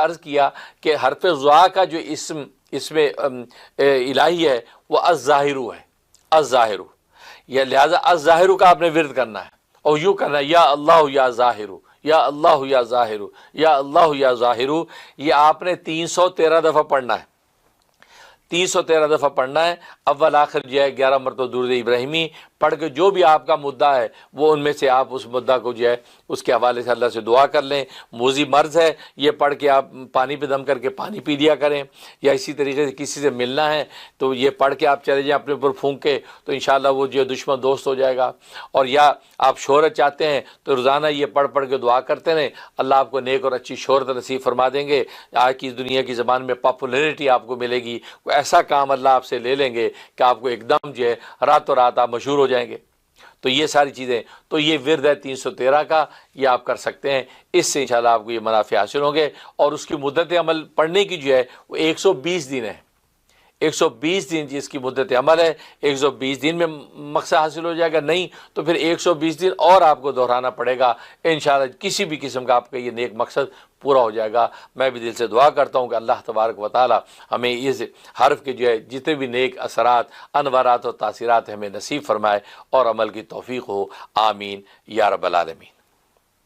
عرض کیا کہ حرف ضا کا جو اسم الہی ہے وہ الظاہر ہے، الظاہر، یا لہٰذا الظاہر کا آپ نے ورد کرنا ہے اور یوں کرنا ہے یا اللہ یا ظاہر، یا اللہ یا ظاہر، یا اللہ یا ظاہر، یہ آپ نے 313 دفعہ پڑھنا ہے، 313 دفعہ پڑھنا ہے، اول آخر جو ہے 11 مرتبہ درود ابراہیمی پڑھ کے جو بھی آپ کا مدعا ہے وہ ان میں سے آپ اس مدعا کو جو ہے اس کے حوالے سے اللہ سے دعا کر لیں۔ موذی مرض ہے یہ پڑھ کے آپ پانی پہ دم کر کے پانی پی لیا کریں، یا اسی طریقے سے کسی سے ملنا ہے تو یہ پڑھ کے آپ چلے جائیں اپنے اوپر پھونک کے، تو انشاءاللہ وہ جو ہے دشمن دوست ہو جائے گا۔ اور یا آپ شہرت چاہتے ہیں تو روزانہ یہ پڑھ کے دعا کرتے رہیں، اللہ آپ کو نیک اور اچھی شہرت نصیب فرما دیں گے۔ آج کی دنیا کی زبان میں پاپولیرٹی آپ کو ملے گی، کوئی ایسا کام اللہ آپ سے لے لیں گے کہ آپ کو ایک دم جو ہے راتوں رات آپ مشہور ہو جائیں گے۔ تو یہ ساری چیزیں، تو یہ ورد ہے 313 کا، یہ آپ کر سکتے ہیں، اس سے انشاءاللہ آپ کو یہ منافع حاصل ہوں گے۔ اور اس کی مدت عمل پڑھنے کی جو ہے وہ 120 دن ہے، 120 دن جس کی مدت عمل ہے، 120 دن میں مقصد حاصل ہو جائے گا، نہیں تو پھر 120 دن اور آپ کو دہرانا پڑے گا، انشاءاللہ کسی بھی قسم کا آپ کا یہ نیک مقصد پورا ہو جائے گا۔ میں بھی دل سے دعا کرتا ہوں کہ اللہ تبارک و تعالی ہمیں اس حرف کے جو ہے جتنے بھی نیک اثرات، انوارات اور تاثیرات ہمیں نصیب فرمائے اور عمل کی توفیق ہو، آمین یا رب العالمین۔